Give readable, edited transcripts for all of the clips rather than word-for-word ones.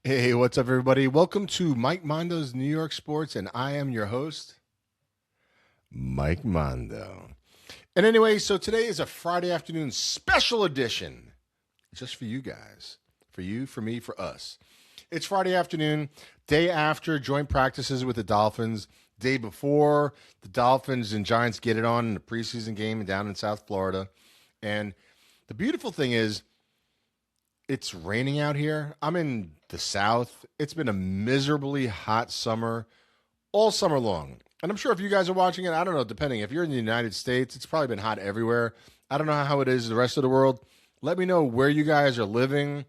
Hey, what's up, everybody? Welcome to Mike Mondo's New York Sports, and I am your host, Mike Mondo. And anyway, so today is a Friday afternoon special edition just for you guys, for you, for me, for us. It's Friday afternoon, day after joint practices with the Dolphins, day before the Dolphins and Giants get it on in the preseason game down in South Florida. And the beautiful thing is, it's raining out here. I'm in the South. It's been a miserably hot summer all summer long. And I'm sure if you guys are watching it, I don't know, depending. If you're in the United States, it's probably been hot everywhere. I don't know how it is the rest of the world. Let me know where you guys are living,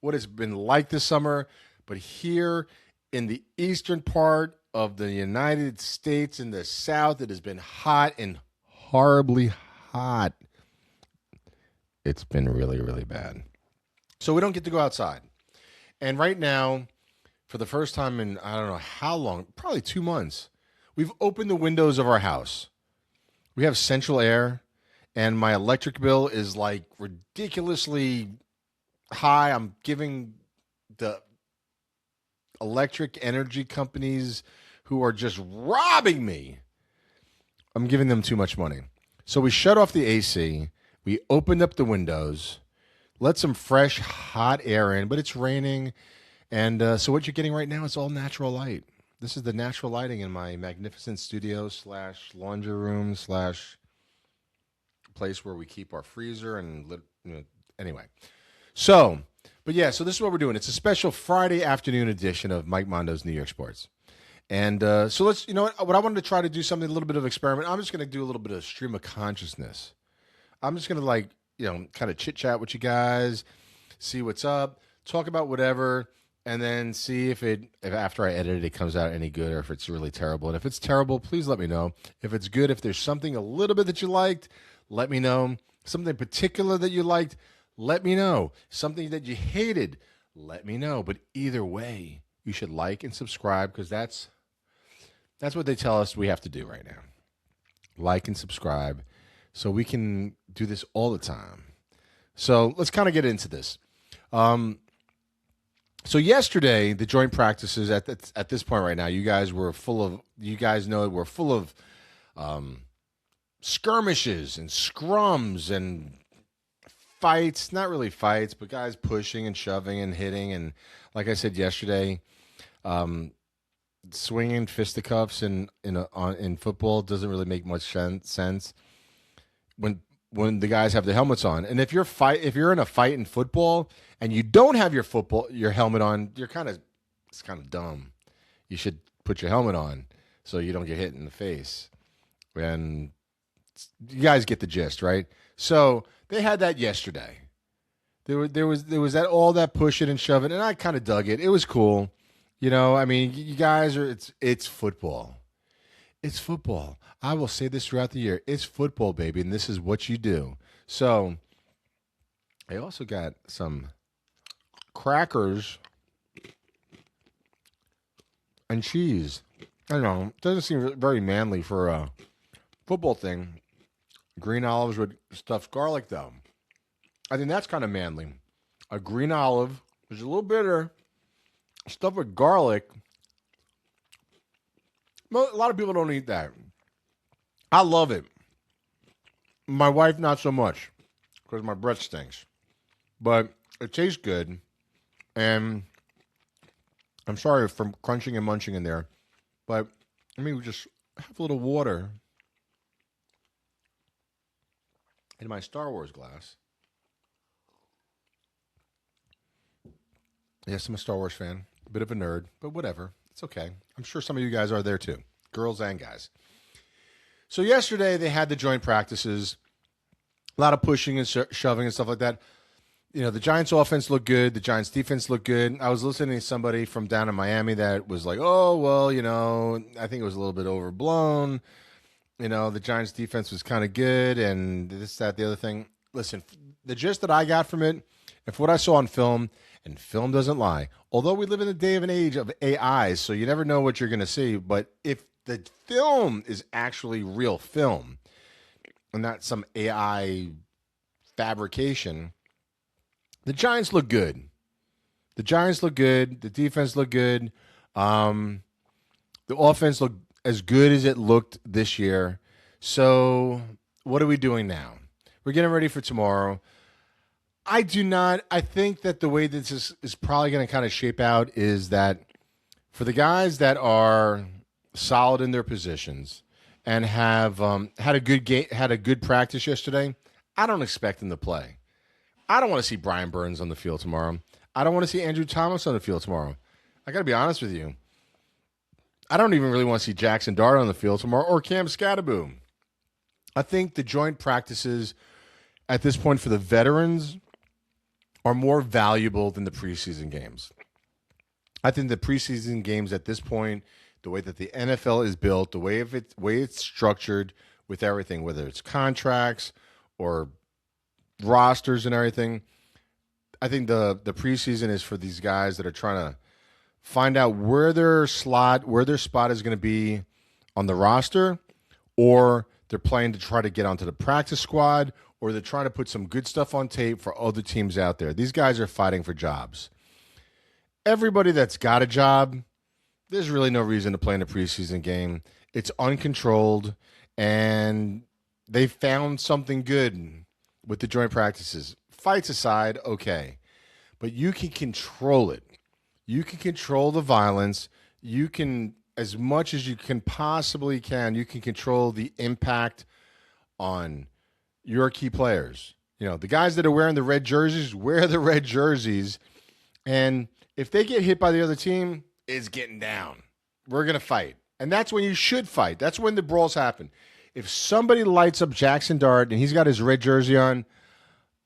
what it's been like this summer. But here in the eastern part of the United States, in the South, it has been hot and horribly hot. It's been really, really bad. So we don't get to go outside. And right now, for the first time in I don't know how long, probably 2 months, we've opened the windows of our house. We have central air, and my electric bill is like ridiculously high. I'm giving the electric energy companies who are just robbing me, I'm giving them too much money. So we shut off the AC, we opened up the windows, let some fresh, hot air in, but it's raining. And so what you're getting right now is all natural light. This is the natural lighting in my magnificent studio slash laundry room slash place where we keep our freezer and anyway. So, but yeah, so this is what we're doing. It's a special Friday afternoon edition of Mike Mondo's New York Sports. And so let's, what I wanted to try to do something, a little bit of experiment. I'm just going to do a little bit of stream of consciousness. I'm just going to kind of chit chat with you guys, see what's up, talk about whatever, and then see if after I edit it, it comes out any good or if it's really terrible. And if it's terrible, please let me know. If it's good, if there's something a little bit that you liked, let me know. Something particular that you liked, let me know. Something that you hated, let me know. But either way, you should like and subscribe because that's what they tell us we have to do right now. Like and subscribe so we can do this all the time. So let's kind of get into this. So yesterday, the joint practices at this point right now, you guys know we're full of skirmishes and scrums and fights. Not really fights, but guys pushing and shoving and hitting. And like I said yesterday, swinging fisticuffs in football doesn't really make much sense when the guys have the helmets on. And if you're in a fight in football and you don't have your helmet on, it's kind of dumb. You should put your helmet on so you don't get hit in the face. And you guys get the gist, right? So they had that yesterday. There was that all that pushing and shoving, and I kind of dug it. It was cool. I mean, you guys it's football. It's football. I will say this throughout the year. It's football, baby, and this is what you do. So I also got some crackers and cheese. I don't know. It doesn't seem very manly for a football thing. Green olives with stuffed garlic, though. I think that's kind of manly. A green olive is a little bitter, stuffed with garlic. A lot of people don't eat that. I love it. My wife, not so much, because my breath stinks. But it tastes good. And I'm sorry for crunching and munching in there. But let me just have a little water in my Star Wars glass. Yes, I'm a Star Wars fan. A bit of a nerd, but whatever. It's okay. I'm sure some of you guys are there too, girls and guys. So yesterday they had the joint practices, a lot of pushing and shoving and stuff like that. The Giants offense looked good. The Giants defense looked good. I was listening to somebody from down in Miami that was like, oh, well, I think it was a little bit overblown. The Giants defense was kind of good and this, that, the other thing. Listen, the gist that I got from it, if what I saw on film, and film doesn't lie, although we live in the day of an age of AIs, so you never know what you're going to see, but if the film is actually real film and not some AI fabrication, the Giants look good. The Giants look good. The defense looked good. The offense looked as good as it looked this year. So what are we doing now? We're getting ready for tomorrow. I do not. I think that the way this is probably going to kind of shape out is that for the guys that are solid in their positions and have had a good game, had a good practice yesterday, I don't expect them to play. I don't want to see Brian Burns on the field tomorrow. I don't want to see Andrew Thomas on the field tomorrow. I got to be honest with you. I don't even really want to see Jackson Dart on the field tomorrow or Cam Scatterboom. I think the joint practices at this point for the veterans are more valuable than the preseason games. I think the preseason games at this point, the way that the NFL is built, the way it's structured with everything, whether it's contracts or rosters and everything, I think the preseason is for these guys that are trying to find out where their spot is going to be on the roster, or they're playing to try to get onto the practice squad, or they're trying to put some good stuff on tape for other teams out there. These guys are fighting for jobs. Everybody that's got a job, there's really no reason to play in a preseason game. It's uncontrolled, and they found something good with the joint practices. Fights aside, okay, but you can control it. You can control the violence. You can, as much as you can possibly can, you can control the impact on your key players. You know, the guys that are wearing the red jerseys, wear the red jerseys. And if they get hit by the other team, it's getting down. We're going to fight. And that's when you should fight. That's when the brawls happen. If somebody lights up Jackson Dart and he's got his red jersey on,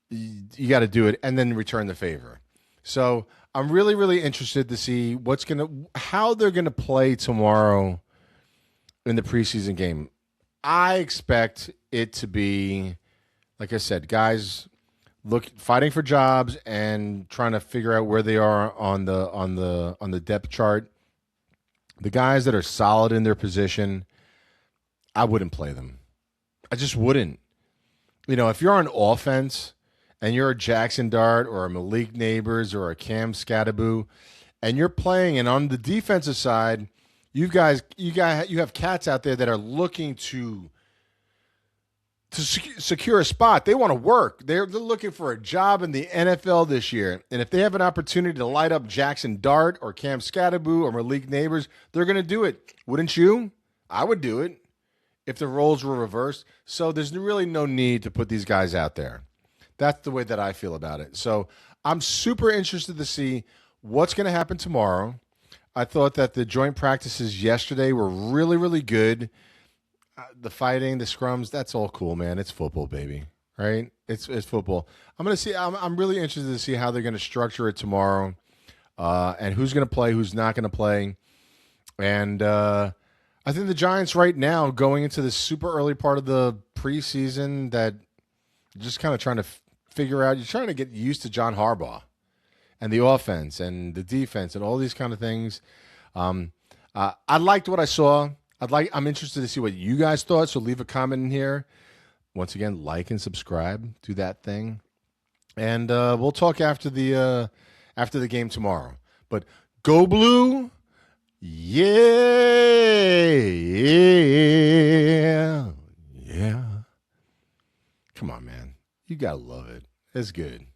you got to do it and then return the favor. So I'm really, really interested to see how they're going to play tomorrow in the preseason game. I expect it to be, like I said, guys fighting for jobs and trying to figure out where they are on the depth chart. The guys that are solid in their position, I wouldn't play them. I just wouldn't. You know, if you're on offense and you're a Jackson Dart or a Malik Neighbors or a Cam Scatterboom, and you're playing, and on the defensive side, you have cats out there that are looking to secure a spot. They want to work. They're looking for a job in the NFL this year. And if they have an opportunity to light up Jackson Dart or Cam Scatterboom or Malik Neighbors, they're going to do it. Wouldn't you? I would do it if the roles were reversed. So there's really no need to put these guys out there. That's the way that I feel about it. So I'm super interested to see what's going to happen tomorrow. I thought that the joint practices yesterday were really, really good. The fighting, the scrums, that's all cool, man. It's football, baby, right? It's football. I'm really interested to see how they're going to structure it tomorrow, and who's going to play, who's not going to play. And I think the Giants right now, going into the super early part of the preseason, that just kind of trying to figure out, you're trying to get used to John Harbaugh and the offense and the defense and all these kind of things. I liked what I saw. I'm interested to see what you guys thought. So leave a comment in here. Once again, like and subscribe. Do that thing, and we'll talk after the game tomorrow. But go blue, yeah. Come on, man. You gotta love it. It's good.